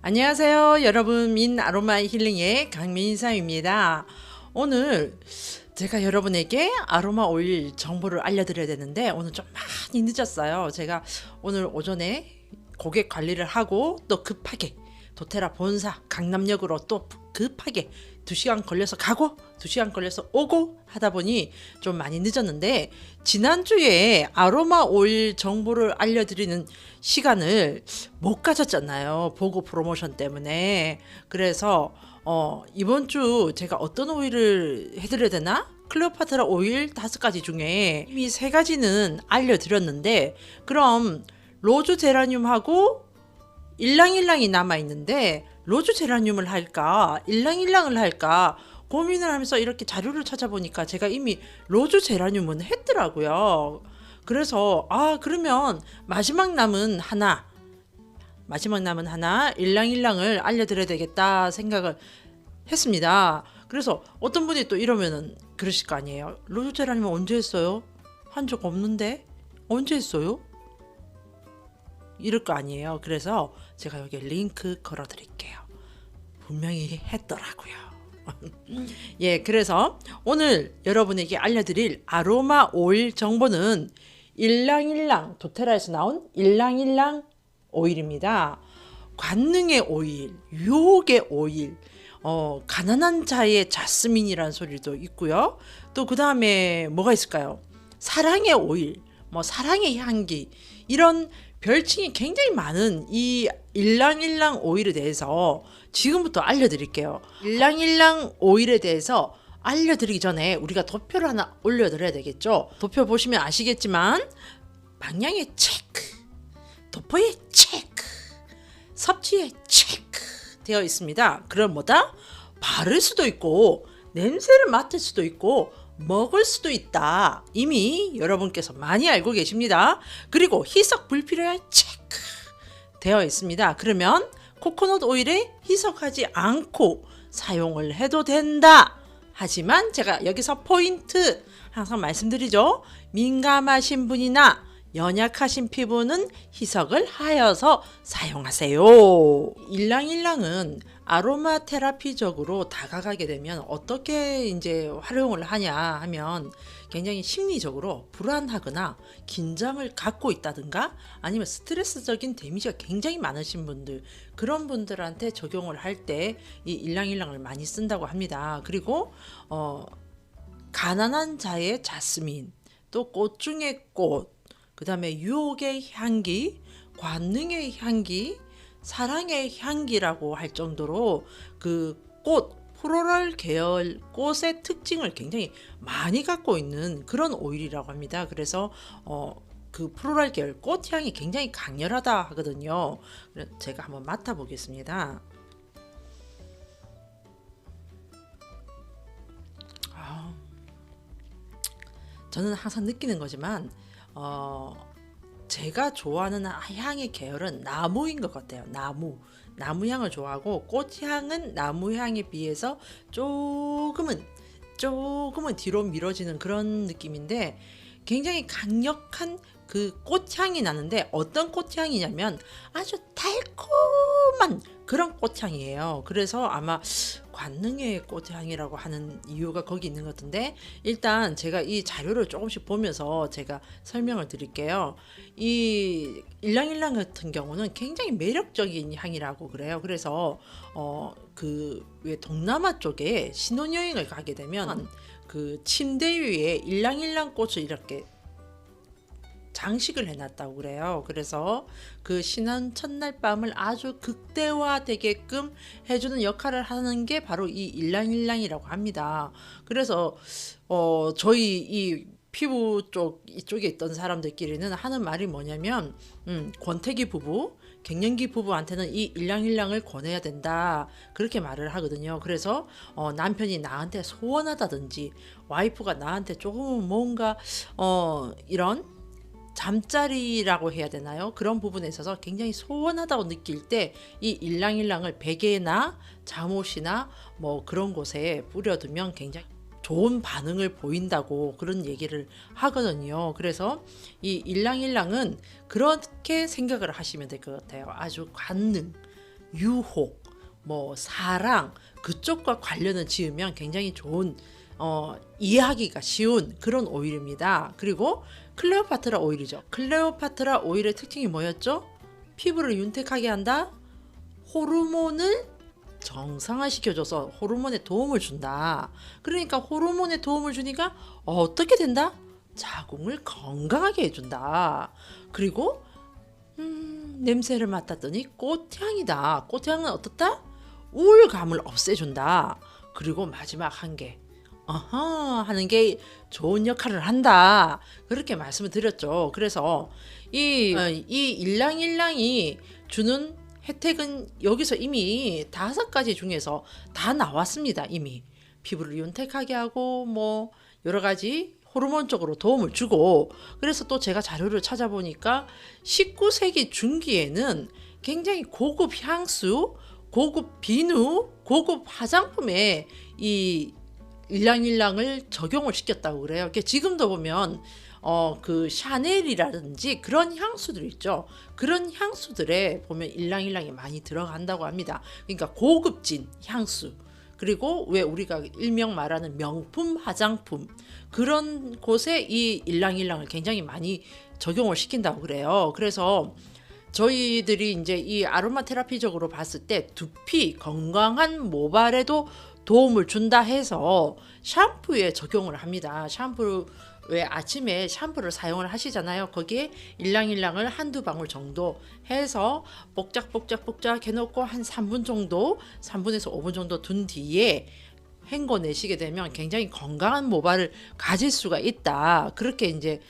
안녕하세요 여러분, 민아로마 힐링의 강민사입니다. 오늘 제가 여러분에게 아로마 오일 정보를 알려드려야 되는데 오늘 좀 많이 늦었어요. 제가 오늘 오전에 고객 관리를 하고 또 급하게 도테라 본사 강남역으로 또 급하게 2시간 걸려서 가고 2시간 걸려서 오고 하다 보니 좀 많이 늦었는데, 지난주에 아로마 오일 정보를 알려드리는 시간을 못 가졌잖아요, 보고 프로모션 때문에. 그래서 이번 주 제가 어떤 오일을 해드려야 되나? 클레오파트라 오일 5가지 중에 이미 3가지는 알려드렸는데, 그럼 로즈 제라늄하고 일랑일랑이 남아있는데 로즈 제라늄을 할까 일랑일랑을 할까 고민을 하면서 이렇게 자료를 찾아보니까 제가 이미 로즈 제라늄은 했더라고요. 그래서 그러면 마지막 남은 하나 일랑일랑을 알려드려야 되겠다 생각을 했습니다. 그래서 어떤 분이 또 이러면은 그러실 거 아니에요. 로즈 제라늄은 언제 했어요? 한 적 없는데 언제 했어요? 이럴 거 아니에요. 그래서 제가 여기 링크 걸어 드릴게요. 분명히 했더라고요. 예, 그래서 오늘 여러분에게 알려드릴 아로마 오일 정보는 일랑일랑, 도테라에서 나온 일랑일랑 오일입니다. 관능의 오일, 유혹의 오일, 가난한 자의 자스민이라는 소리도 있고요. 또 그 다음에 뭐가 있을까요? 사랑의 오일, 사랑의 향기, 이런 별칭이 굉장히 많은 이 일랑일랑 오일에 대해서 지금부터 알려드릴게요. 일랑일랑 오일에 대해서 알려드리기 전에 우리가 도표를 하나 올려드려야 되겠죠. 도표 보시면 아시겠지만 방향의 체크, 도포의 체크, 섭취의 체크 되어 있습니다. 그럼 뭐다? 바를 수도 있고 냄새를 맡을 수도 있고 먹을 수도 있다. 이미 여러분께서 많이 알고 계십니다. 그리고 희석 불필요한 체크 되어 있습니다. 그러면 코코넛 오일에 희석하지 않고 사용을 해도 된다. 하지만 제가 여기서 포인트 항상 말씀드리죠. 민감하신 분이나 연약하신 피부는 희석을 하여서 사용하세요. 일랑일랑은 아로마 테라피적으로 다가가게 되면 어떻게 이제 활용을 하냐 하면, 굉장히 심리적으로 불안하거나 긴장을 갖고 있다든가 아니면 스트레스적인 데미지가 굉장히 많으신 분들, 그런 분들한테 적용을 할 때 이 일랑일랑을 많이 쓴다고 합니다. 그리고 가난한 자의 자스민, 또 꽃 중의 꽃, 그 다음에 유혹의 향기, 관능의 향기, 사랑의 향기라고 할 정도로 그 꽃, 플로럴 계열 꽃의 특징을 굉장히 많이 갖고 있는 그런 오일이라고 합니다. 그래서 그 플로럴 계열 꽃향이 굉장히 강렬하다 하거든요. 제가 한번 맡아보겠습니다. 저는 항상 느끼는 거지만 제가 좋아하는 향의 계열은 나무인 것 같아요. 나무 향을 좋아하고, 꽃향은 나무 향에 비해서 조금은 뒤로 미뤄지는 그런 느낌인데, 굉장히 강력한 그 꽃향이 나는데, 어떤 꽃향이냐면 아주 달콤한 그런 꽃향이에요. 그래서 아마 관능의 꽃향이라고 하는 이유가 거기 있는 것 같은데, 일단 제가 이 자료를 조금씩 보면서 제가 설명을 드릴게요. 이 일랑일랑 같은 경우는 굉장히 매력적인 향이라고 그래요. 그래서 그 왜 동남아 쪽에 신혼여행을 가게 되면 그 침대 위에 일랑일랑 꽃을 이렇게 장식을 해놨다고 그래요. 그래서 그 신혼 첫날 밤을 아주 극대화되게끔 해주는 역할을 하는 게 바로 이 일랑일랑이라고 합니다. 그래서 저희 이 피부 쪽 이쪽에 있던 사람들끼리는 하는 말이 뭐냐면, 권태기 부부, 갱년기 부부한테는 이 일랑일랑을 권해야 된다, 그렇게 말을 하거든요. 그래서 남편이 나한테 소원하다든지 와이프가 나한테 조금 뭔가 이런 잠자리라고 해야 되나요? 그런 부분에 있어서 굉장히 소원하다고 느낄 때 이 일랑일랑을 베개나 잠옷이나 그런 곳에 뿌려두면 굉장히 좋은 반응을 보인다고 그런 얘기를 하거든요. 그래서 이 일랑일랑은 그렇게 생각을 하시면 될 것 같아요. 아주 관능, 유혹, 뭐 사랑 그쪽과 관련을 지으면 굉장히 좋은 이해하기가 쉬운 그런 오일입니다. 그리고 클레오파트라 오일이죠. 클레오파트라 오일의 특징이 뭐였죠? 피부를 윤택하게 한다. 호르몬을 정상화시켜줘서 호르몬에 도움을 준다. 그러니까 호르몬에 도움을 주니까 어떻게 된다? 자궁을 건강하게 해준다. 그리고 냄새를 맡았더니 꽃향이다. 꽃향은 어떻다? 우울감을 없애준다. 그리고 마지막 한 개. 하는 게 좋은 역할을 한다. 그렇게 말씀을 드렸죠. 그래서 이 일랑일랑이 주는 혜택은 여기서 이미 5가지 중에서 다 나왔습니다. 이미 피부를 윤택하게 하고 뭐 여러 가지 호르몬적으로 도움을 주고, 그래서 또 제가 자료를 찾아보니까 19세기 중기에는 굉장히 고급 향수, 고급 비누, 고급 화장품에 이 일랑일랑을 적용을 시켰다고 그래요. 지금도 보면 그 샤넬이라든지 그런 향수들 있죠. 그런 향수들에 보면 일랑일랑이 많이 들어간다고 합니다. 그러니까 고급진 향수. 그리고 왜 우리가 일명 말하는 명품 화장품, 그런 곳에 이 일랑일랑을 굉장히 많이 적용을 시킨다고 그래요. 그래서 저희들이 이제 이 아로마 테라피적으로 봤을 때 두피 건강한 모발에도 도움을 준다 해서 샴푸에 적용을 합니다. 샴푸 왜 아침에 샴푸를 사용을 하시잖아요. 거기에 일랑일랑을 한두 방울 정도 해서 뽁짝뽁짝뽁짝 해놓고 한 3분 정도, 3분에서 5분 정도 둔 뒤에 헹궈내시게 되면 굉장히 건강한 모발을 가질 수가 있다. 그렇게 이제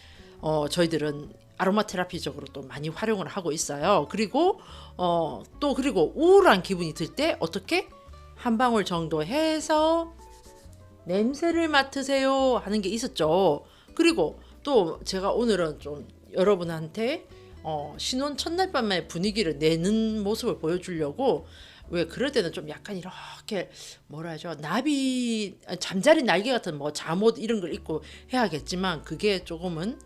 저희들은 아로마 테라피적으로 또 많이 활용을 하고 있어요. 그리고 또 그리고 우울한 기분이 들 때 어떻게 한 방울 정도 해서 냄새를 맡으세요 하는 게 있었죠. 그리고 또 제가 오늘은 좀 여러분한테 신혼 첫날 밤의 분위기를 내는 모습을 보여주려고, 왜 그럴 때는 좀 약간 이렇게 뭐라 하죠, 나비 잠자리 날개 같은 뭐 잠옷 이런 걸 입고 해야겠지만 그게 조금은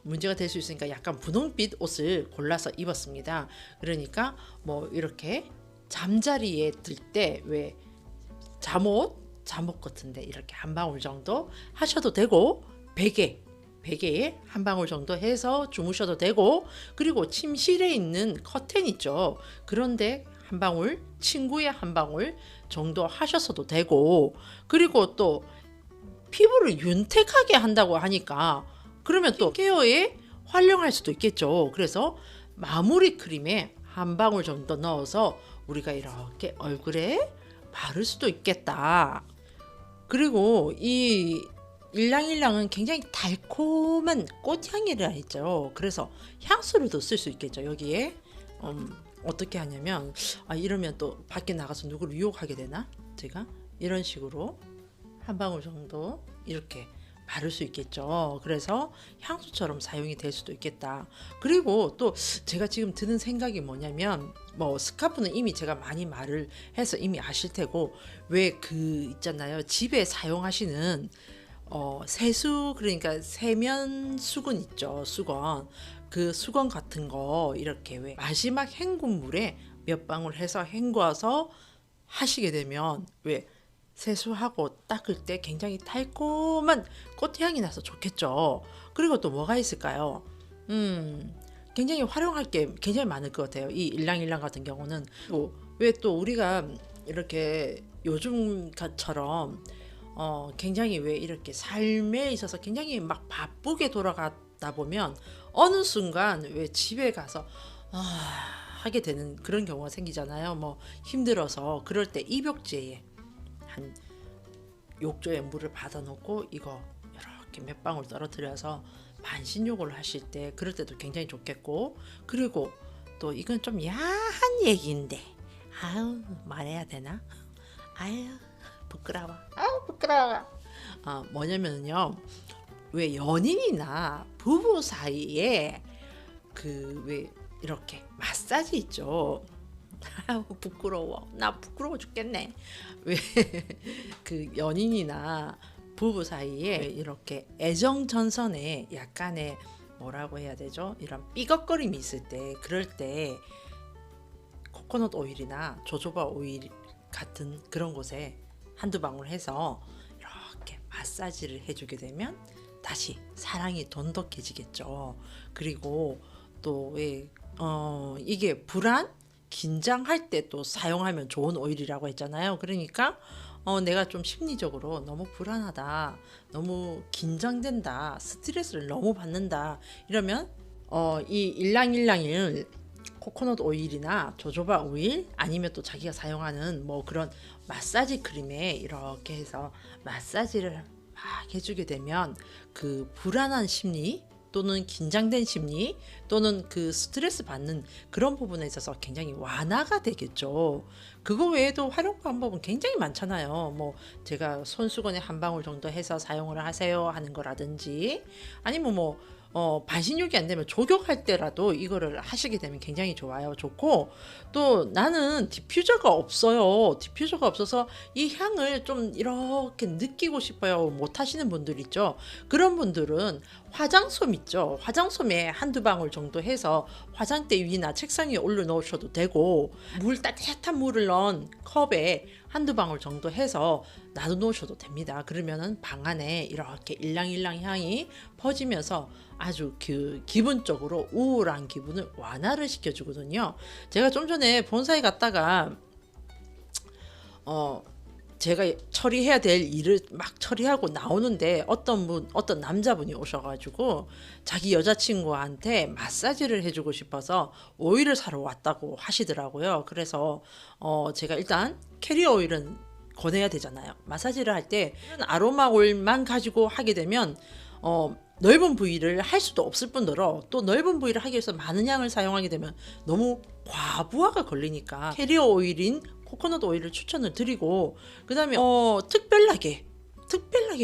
문제가 될 수 있으니까 약간 분홍빛 옷을 골라서 입었습니다. 그러니까 뭐 이렇게 잠자리에 들 때 왜 잠옷 같은데 이렇게 한 방울 정도 하셔도 되고, 베개에 한 방울 정도 해서 주무셔도 되고, 그리고 침실에 있는 커튼 있죠. 그런데 한 방울, 침구에 한 방울 정도 하셨어도 되고, 그리고 또 피부를 윤택하게 한다고 하니까 그러면 또 케어에 활용할 수도 있겠죠. 그래서 마무리 크림에 한 방울 정도 넣어서 우리가 이렇게 얼굴에 바를 수도 있겠다. 그리고 이 일랑일랑은 굉장히 달콤한 꽃향이라 했죠. 그래서 향수로도 쓸 수 있겠죠. 여기에 어떻게 하냐면 이러면 또 밖에 나가서 누구를 유혹하게 되나? 제가 이런 식으로 한 방울 정도 이렇게 바를 수 있겠죠. 그래서 향수처럼 사용이 될 수도 있겠다. 그리고 또 제가 지금 드는 생각이 뭐냐면, 뭐 스카프는 이미 제가 많이 말을 해서 이미 아실 테고, 왜 그 있잖아요, 집에 사용하시는 세수, 그러니까 세면 수건 있죠. 수건, 그 수건 같은 거 이렇게 왜 마지막 헹군물에 몇 방울 해서 헹궈서 하시게 되면 왜 세수하고 닦을 때 굉장히 달콤한 꽃향이 나서 좋겠죠. 그리고 또 뭐가 있을까요? 굉장히 활용할 게 굉장히 많을 것 같아요. 이 일랑일랑 같은 경우는 왜 또 우리가 이렇게 요즘처럼 굉장히 왜 이렇게 삶에 있어서 굉장히 막 바쁘게 돌아가다 보면 어느 순간 왜 집에 가서 하게 되는 그런 경우가 생기잖아요. 뭐 힘들어서 그럴 때 입욕제에 한 욕조에 물을 받아놓고 이거 이렇게 몇 방울 떨어뜨려서 반신욕을 하실 때 그럴 때도 굉장히 좋겠고, 그리고 또 이건 좀 야한 얘기인데 말해야 되나? 부끄러워. 뭐냐면요, 왜 연인이나 부부 사이에 그 왜 이렇게 마사지 있죠. 부끄러워. 나 부끄러워 죽겠네. 왜 그 연인이나 부부 사이에 이렇게 애정 전선에 약간의 뭐라고 해야 되죠? 이런 삐걱거림이 있을 때, 그럴 때 코코넛 오일이나 조조바 오일 같은 그런 곳에 한두 방울 해서 이렇게 마사지를 해주게 되면 다시 사랑이 돈독해지겠죠. 그리고 또 이게 불안, 긴장할 때 또 사용하면 좋은 오일이라고 했잖아요. 그러니까 내가 좀 심리적으로 너무 불안하다, 너무 긴장된다, 스트레스를 너무 받는다 이러면 이 일랑일랑을 코코넛 오일이나 조조바 오일 아니면 또 자기가 사용하는 뭐 그런 마사지 크림에 이렇게 해서 마사지를 막 해주게 되면 그 불안한 심리 또는 긴장된 심리 또는 그 스트레스 받는 그런 부분에 있어서 굉장히 완화가 되겠죠. 그거 외에도 활용 방법은 굉장히 많잖아요. 뭐 제가 손수건에 한 방울 정도 해서 사용을 하세요 하는 거라든지 아니면 뭐 반신욕이 안 되면 족욕할 때라도 이거를 하시게 되면 굉장히 좋아요. 좋고 또 나는 디퓨저가 없어요. 디퓨저가 없어서 이 향을 좀 이렇게 느끼고 싶어요. 못 하시는 분들 있죠. 그런 분들은 화장솜 있죠. 화장솜에 한두 방울 정도 해서 화장대 위나 책상 위에 올려 놓으셔도 되고 따뜻한 물을 넣은 컵에 한두 방울 정도 해서 놔둬 놓으셔도 됩니다. 그러면은 방 안에 이렇게 일랑일랑 향이 퍼지면서 아주 기분적으로 우울한 기분을 완화를 시켜주거든요. 제가 좀 전에 본사에 갔다가 제가 처리해야 될 일을 막 처리하고 나오는데 어떤 남자분이 오셔가지고 자기 여자친구한테 마사지를 해주고 싶어서 오일을 사러 왔다고 하시더라고요. 그래서 제가 일단 캐리어 오일은 권해야 되잖아요. 마사지를 할 때 아로마 오일만 가지고 하게 되면 넓은 부위를 할 수도 없을 뿐더러 또 넓은 부위를 하기 위해서 많은 양을 사용하게 되면 너무 과부하가 걸리니까 캐리어 오일인 코코넛 오일을 추천을 드리고 그 다음에 특별하게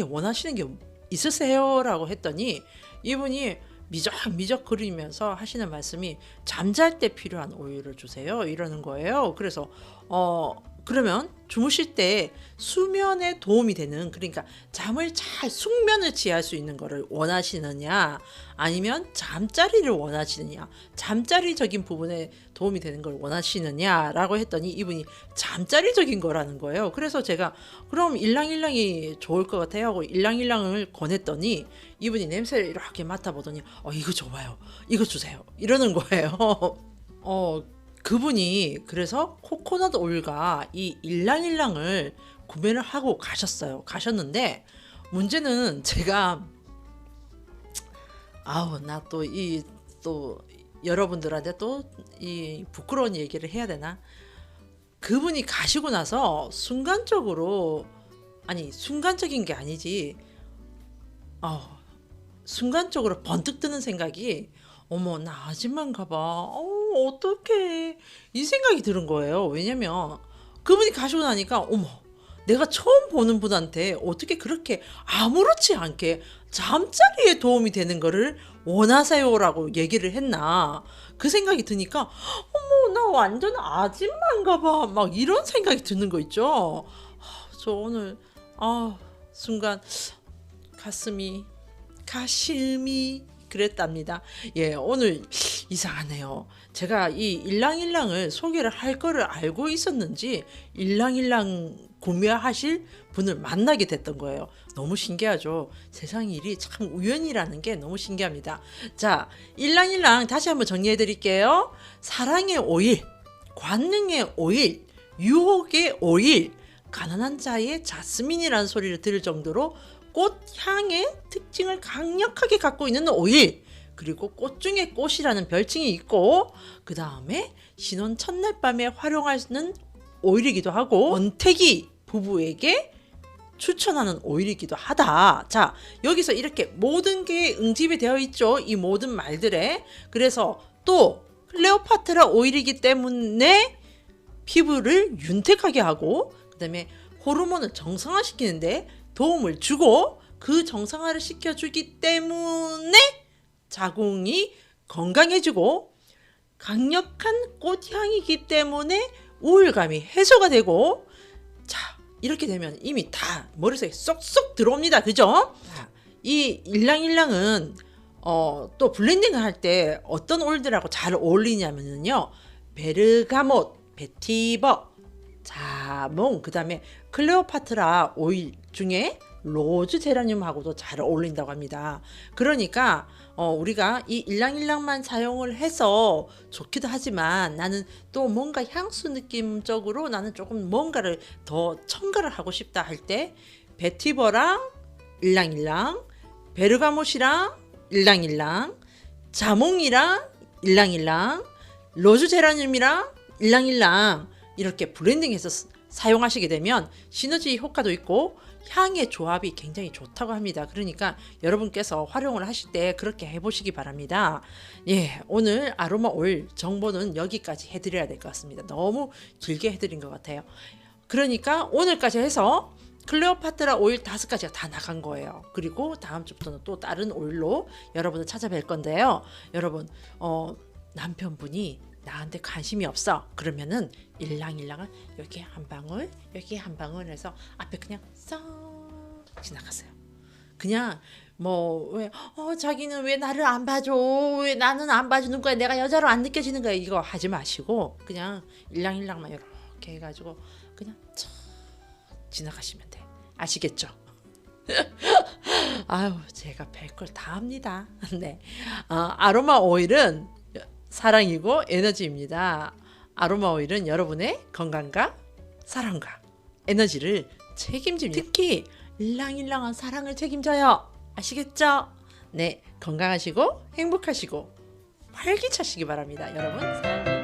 원하시는 게 있으세요? 라고 했더니 이분이 미적미적 그리면서 하시는 말씀이 잠잘 때 필요한 오일을 주세요 이러는 거예요. 그래서 그러면 주무실 때 수면에 도움이 되는 그러니까 잠을 잘 숙면을 취할 수 있는 거를 원하시느냐 아니면 잠자리를 원하시느냐 잠자리적인 부분에 도움이 되는 걸 원하시느냐 라고 했더니 이분이 잠자리적인 거라는 거예요. 그래서 제가 그럼 일랑일랑이 좋을 것 같아요 하고 일랑일랑을 권했더니 이분이 냄새를 이렇게 맡아보더니 이거 좋아요 이거 주세요 이러는 거예요. 그분이 그래서 코코넛 오일과 이 일랑일랑을 구매를 하고 가셨는데 문제는 제가 나 또 여러분들한테 또 이 부끄러운 얘기를 해야 되나? 그분이 가시고 나서 순간적인 게 아니지 순간적으로 번뜩 드는 생각이 어머 나 아줌마인가 봐. 어떡해. 이 생각이 드는 거예요. 왜냐면 그분이 가시고 나니까 어머 내가 처음 보는 분한테 어떻게 그렇게 아무렇지 않게 잠자리에 도움이 되는 거를 원하세요라고 얘기를 했나 그 생각이 드니까 어머 나 완전 아줌마인가 봐 막 이런 생각이 드는 거 있죠. 저 오늘 순간 가슴이 그랬답니다. 예, 오늘 이상하네요. 제가 이 일랑일랑을 소개를 할 거를 알고 있었는지 일랑일랑 구매하실 분을 만나게 됐던 거예요. 너무 신기하죠. 세상 일이 참 우연이라는 게 너무 신기합니다. 자, 일랑일랑 다시 한번 정리해 드릴게요. 사랑의 오일, 관능의 오일, 유혹의 오일, 가난한 자의 자스민이라는 소리를 들을 정도로 꽃향의 특징을 강력하게 갖고 있는 오일, 그리고 꽃 중에 꽃이라는 별칭이 있고 그 다음에 신혼 첫날 밤에 활용하는 오일이기도 하고 원태기 부부에게 추천하는 오일이기도 하다. 자, 여기서 이렇게 모든 게 응집이 되어 있죠. 이 모든 말들에. 그래서 또 클레오파트라 오일이기 때문에 피부를 윤택하게 하고 그 다음에 호르몬을 정상화시키는데 도움을 주고 그 정상화를 시켜주기 때문에 자궁이 건강해지고 강력한 꽃향이기 때문에 우울감이 해소가 되고 자 이렇게 되면 이미 다 머릿속에 쏙쏙 들어옵니다. 그죠? 이 일랑일랑은 또 블렌딩을 할 때 어떤 오일들하고 잘 어울리냐면요 베르가못, 베티버, 자몽, 그 다음에 클레오파트라 오일 중에 로즈 제라늄하고도 잘 어울린다고 합니다. 그러니까 우리가 이 일랑일랑만 사용을 해서 좋기도 하지만 나는 또 뭔가 향수 느낌적으로 나는 조금 뭔가를 더 첨가를 하고 싶다 할 때 베티버랑 일랑일랑, 베르가못이랑 일랑일랑, 자몽이랑 일랑일랑, 로즈 제라늄이랑 일랑일랑 이렇게 블렌딩해서 사용하시게 되면 시너지 효과도 있고 향의 조합이 굉장히 좋다고 합니다. 그러니까 여러분께서 활용을 하실 때 그렇게 해보시기 바랍니다. 예, 오늘 아로마 오일 정보는 여기까지 해드려야 될 것 같습니다. 너무 길게 해드린 것 같아요. 그러니까 오늘까지 해서 클레오파트라 오일 5가지가 다 나간 거예요. 그리고 다음 주부터는 또 다른 오일로 여러분을 찾아뵐 건데요. 여러분 남편분이 나한테 관심이 없어 그러면은 일랑일랑을 여기 한 방울 여기 한 방울 해서 앞에 그냥 쏙 지나가세요. 그냥 뭐 왜 자기는 왜 나를 안 봐줘, 왜 나는 안 봐주는 거야, 내가 여자로 안 느껴지는 거야, 이거 하지 마시고 그냥 일랑일랑만 이렇게 해가지고 그냥 쳐 지나가시면 돼. 아시겠죠? 아유, 제가 별걸 다 합니다. 네, 아로마 오일은 사랑이고 에너지입니다. 아로마 오일은 여러분의 건강과 사랑과 에너지를 책임집니다. 특히 일랑일랑한 사랑을 책임져요. 아시겠죠? 네, 건강하시고 행복하시고 활기차시기 바랍니다. 여러분 사랑합니다.